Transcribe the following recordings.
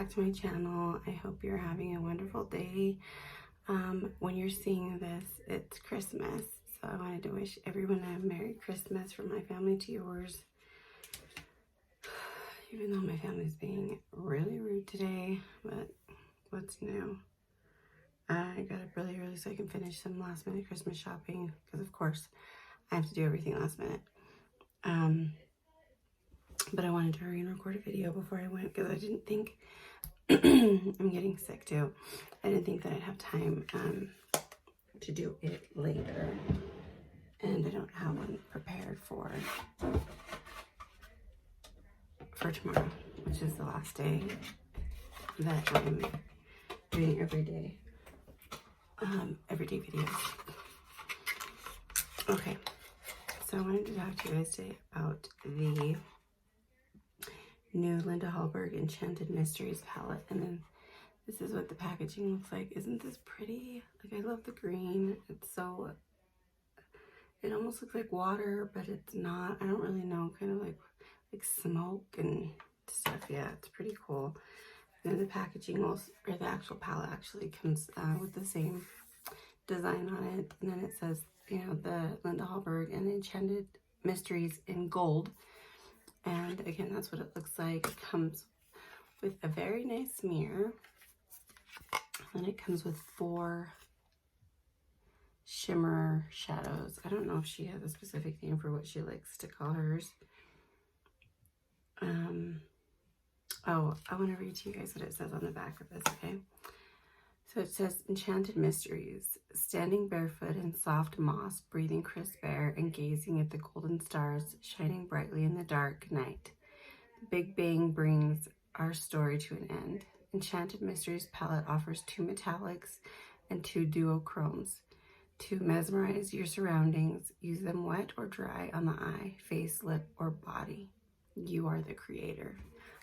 back to my channel. I hope you're having a wonderful day. When you're seeing this, it's Christmas, so I wanted to wish everyone a Merry Christmas from my family to yours. Even though my family's being really rude today, but what's new? I got up really early so I can finish some last minute Christmas shopping, because of course I have to do everything last minute. But I wanted to hurry and record a video before I went, because I didn't think I'm getting sick too. I didn't think that I'd have time to do it later, and I don't have one prepared for tomorrow, which is the last day that I'm doing everyday videos. Okay, so I wanted to talk to you guys today about the new Linda Hallberg Enchanted Mysteries palette, and then this is what the packaging looks like. Isn't this pretty? Like, I love the green. It's so, it almost looks like water, but it's not. I don't really know, kind of like smoke and stuff. Yeah, it's pretty cool. And then the packaging or the actual palette actually comes with the same design on it, and then it says, you know, the Linda Hallberg and Enchanted Mysteries in gold. And again, that's what it looks like. It comes with a very nice mirror, and it comes with 4 shimmer shadows. I don't know if she has a specific name for what she likes to call hers. Oh, I want to read to you guys what it says on the back of this, okay? So it says, Enchanted Mysteries, standing barefoot in soft moss, breathing crisp air, and gazing at the golden stars shining brightly in the dark night. The Big Bang brings our story to an end. Enchanted Mysteries palette offers 2 metallics and 2 duochromes. To mesmerize your surroundings, use them wet or dry on the eye, face, lip, or body. You are the creator.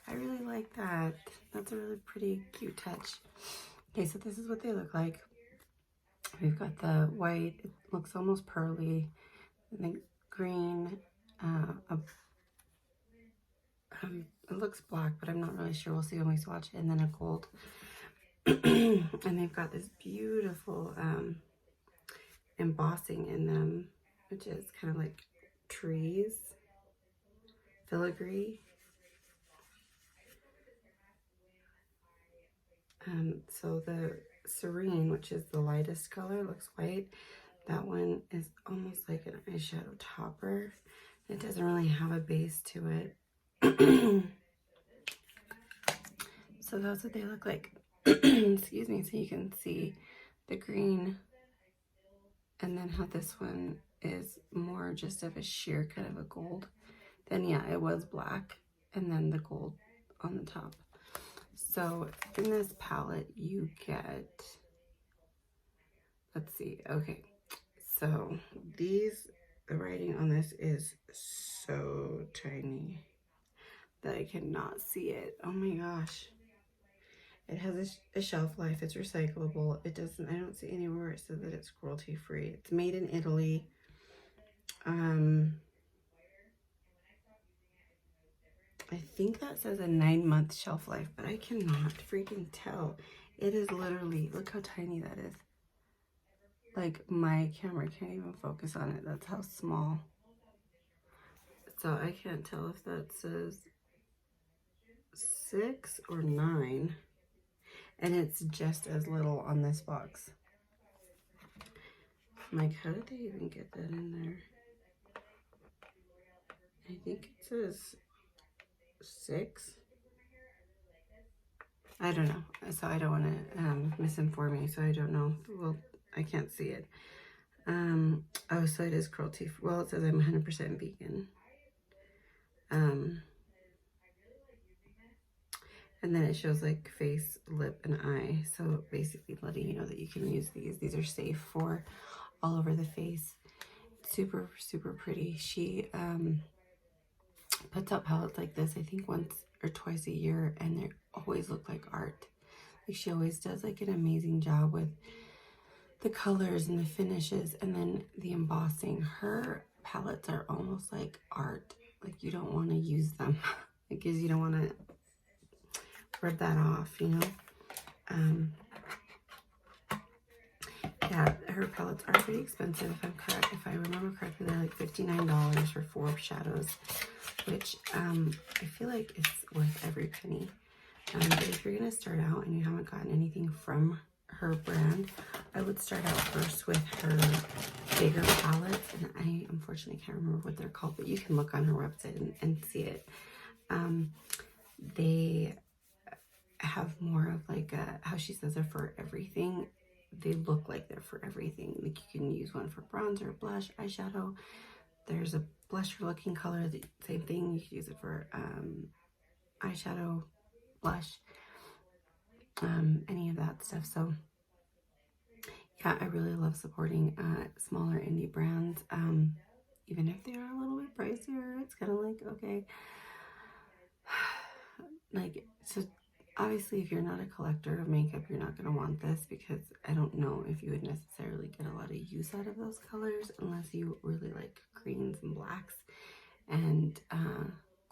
I really like that. That's a really pretty cute touch. Okay, so this is what they look like. We've got the white, it looks almost pearly, and the green, it looks black, but I'm not really sure. We'll see when we swatch it. And then a gold. And they've got this beautiful embossing in them, which is kind of like trees, filigree. So the Serene, which is the lightest color, looks white. That one is almost like an eyeshadow topper. It doesn't really have a base to it. So that's what they look like. Excuse me. So you can see the green, and then how this one is more just of a sheer kind of a gold. Then yeah, it was black, and then the gold on the top. So in this palette you get, let's see, okay, so the writing on this is so tiny that I cannot see it. Oh my gosh. It has a shelf life. It's recyclable. It doesn't, I don't see anywhere where it says that it's cruelty free. It's made in Italy. I think that says a 9-month shelf life, but I cannot freaking tell. It is literally, look how tiny that is. Like, my camera can't even focus on it. That's how small. So I can't tell if that says 6 or 9. And it's just as little on this box. I'm like, how did they even get that in there? I think it says 6. I don't know. So I don't want to misinform you. So I don't know. Well, I can't see it. Oh, so it is cruelty. Well, it says I'm 100% vegan. And then it shows like face, lip, and eye. So basically letting you know that you can use these. These are safe for all over the face. Super, super pretty. She puts out palettes like this, I think once or twice a year, and they always look like art. Like, she always does like an amazing job with the colors and the finishes, and then the embossing. Her palettes are almost like art. Like, you don't want to use them because you don't want to rub that off, you know. Yeah, her palettes are pretty expensive. If I'm correct, if I remember correctly, they're like $59 for 4 shadows, which I feel like it's worth every penny. But if you're gonna start out and you haven't gotten anything from her brand, I would start out first with her bigger palettes, and I unfortunately can't remember what they're called, but you can look on her website and see it. They have more of like how she says they're for everything. They look like they're for everything. Like you can use one for bronzer, blush, eyeshadow. There's a blusher looking color, the same thing. You can use it for eyeshadow, blush, any of that stuff. So yeah, I really love supporting smaller indie brands. Even if they are a little bit pricier, it's kind of like, okay. Like, so obviously if you're not a collector of makeup, you're not going to want this, because I don't know if you would necessarily get a lot of use out of those colors unless you really like greens and blacks and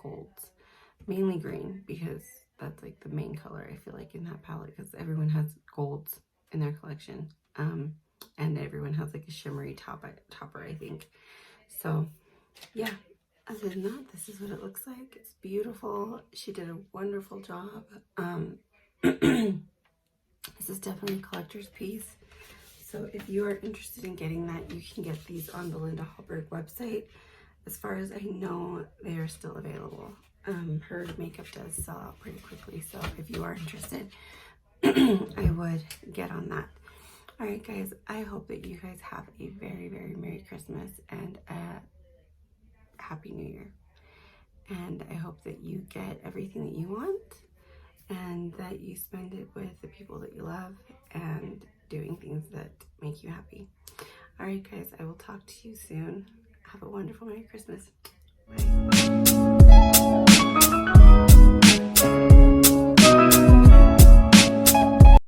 golds. Mainly green, because that's like the main color I feel like in that palette, because everyone has golds in their collection, and everyone has like a shimmery topper, I think. So yeah, other than that, this is what it looks like. It's beautiful. She did a wonderful job. This is definitely a collector's piece. So if you are interested in getting that, you can get these on the Linda Hallberg website. As far as I know, they are still available. Her makeup does sell out pretty quickly, so if you are interested, I would get on that. All right, guys, I hope that you guys have a very, very Merry Christmas and a Happy New Year. And I hope that you get everything that you want and that you spend it with the people that you love and doing things that make you happy. All right, guys, I will talk to you soon. Have a wonderful Merry Christmas. Bye.